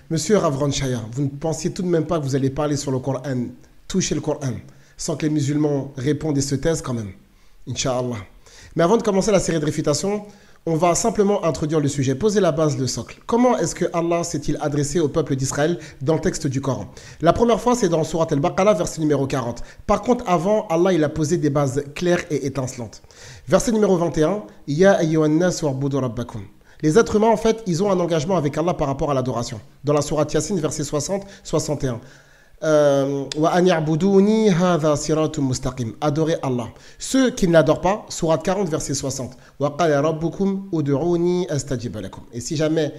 Monsieur Ravran Shaya, vous ne pensiez tout de même pas que vous allez parler sur le Coran, toucher le Coran, sans que les musulmans répondent et se taisent quand même. Inch'Allah. Mais avant de commencer la série de réfutations, on va simplement introduire le sujet, poser la base, le socle. Comment est-ce que Allah s'est-il adressé au peuple d'Israël dans le texte du Coran? La première fois, c'est dans Surat Al-Baqarah, verset numéro 40. Par contre, avant, Allah il a posé des bases claires et étincelantes. Verset numéro 21, Ya ayyuhan nas wa'budu rabbakum. Les êtres humains, en fait, ils ont un engagement avec Allah par rapport à l'adoration. Dans la Sourate Yasin, verset 60-61. Adorer Allah. Ceux qui ne l'adorent pas, Sourate 40, verset 60. Et si jamais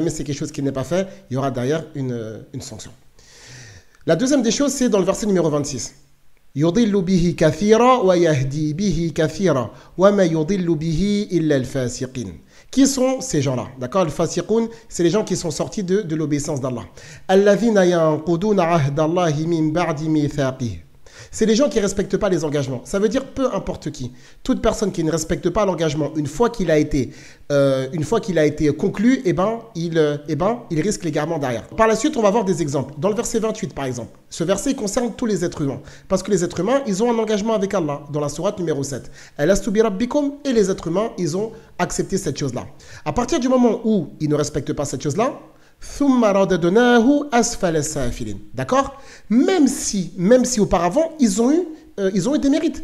c'est quelque chose qui n'est pas fait, il y aura derrière une sanction. La deuxième des choses, c'est dans le verset numéro 26. يضل به كثيرا ويهدي به كثيرا وما يضل به إلا الفاسقين. Qui sont ces gens-là? D'accord? Le fasiqoun, c'est les gens qui sont sortis de l'obéissance d'Allah. Alladhina yanquduna ahda Allahi min ba'di mithaqih. C'est les gens qui ne respectent pas les engagements. Ça veut dire peu importe qui. Toute personne qui ne respecte pas l'engagement, une fois qu'il a été conclu, il risque l'égarement derrière. Par la suite, on va voir des exemples. Dans le verset 28, par exemple. Ce verset concerne tous les êtres humains. Parce que les êtres humains, ils ont un engagement avec Allah. Dans la sourate numéro 7. Alastu bi rabbikum, et les êtres humains, ils ont accepté cette chose-là. À partir du moment où ils ne respectent pas cette chose-là, d'accord? Même si auparavant ils ont eu des mérites.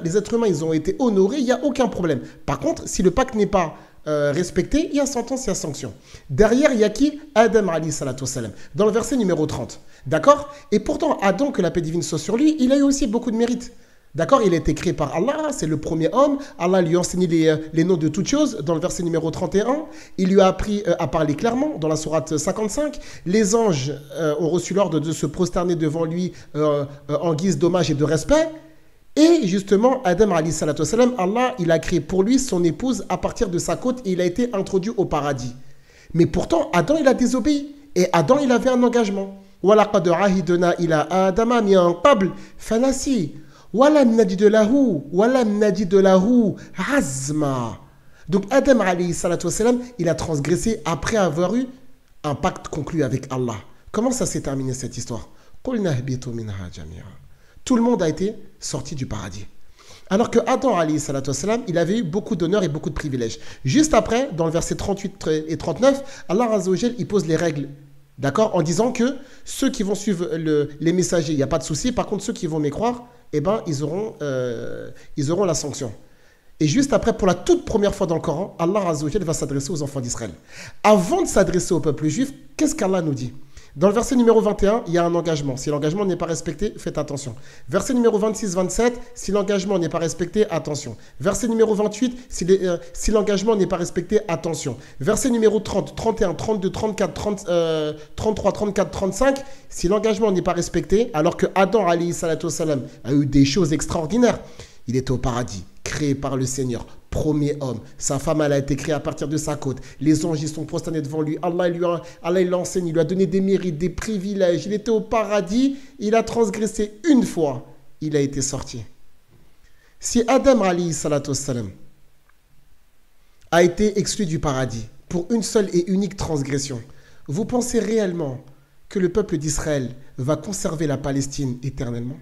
Les êtres humains, ils ont été honorés, il n'y a aucun problème. Par contre, si le pacte n'est pas respecté, il y a sentence, il y a sanction. Derrière, il y a qui? Adam alayhi salatu wassalam, dans le verset numéro 30. D'accord? Et pourtant, Adam, que la paix divine soit sur lui, il a eu aussi beaucoup de mérites. D'accord, il a été créé par Allah, c'est le premier homme. Allah lui a enseigné les noms de toutes choses dans le verset numéro 31. Il lui a appris à parler clairement dans la sourate 55. Les anges ont reçu l'ordre de se prosterner devant lui en guise d'hommage et de respect. Et justement, Adam alayhi salatu wassalam, Allah, il a créé pour lui son épouse à partir de sa côte et il a été introduit au paradis. Mais pourtant, Adam, il a désobéi. Et Adam, il avait un engagement. وَلَقَدْ عَهِدْنَا إِلَىٰ آدَمَ مِن قَبْلُ فَنَسِيَ. Donc Adam alayhi salatu wassalam, il a transgressé après avoir eu un pacte conclu avec Allah. Comment ça s'est terminé cette histoire? Tout le monde a été sorti du paradis. Alors que Adam alayhi salatu wassalam, il avait eu beaucoup d'honneur et beaucoup de privilèges. Juste après, dans le verset 38 et 39, Allah Azza wa Jal, il pose les règles. D'accord? En disant que ceux qui vont suivre les messagers, il n'y a pas de souci. Par contre, ceux qui vont mécroire, ils auront la sanction. Et juste après, pour la toute première fois dans le Coran, Allah Azza wa Jal va s'adresser aux enfants d'Israël. Avant de s'adresser au peuple juif, qu'est-ce qu'Allah nous dit? Dans le verset numéro 21, il y a un engagement. Si l'engagement n'est pas respecté, faites attention. Verset numéro 26-27, si l'engagement n'est pas respecté, attention. Verset numéro 28, si l'engagement n'est pas respecté, attention. Verset numéro 30, 31, 32, 34, 33, 34, 35, si l'engagement n'est pas respecté, alors que Adam alayhi salatu wassalam a eu des choses extraordinaires, il était au paradis, créé par le Seigneur, premier homme. Sa femme, elle a été créée à partir de sa côte. Les anges, ils sont prosternés devant lui. Allah, il l'enseigne, il lui a donné des mérites, des privilèges. Il était au paradis, il a transgressé une fois. Il a été sorti. Si Adam, alayhi salatu wassalam, a été exclu du paradis pour une seule et unique transgression, vous pensez réellement que le peuple d'Israël va conserver la Palestine éternellement?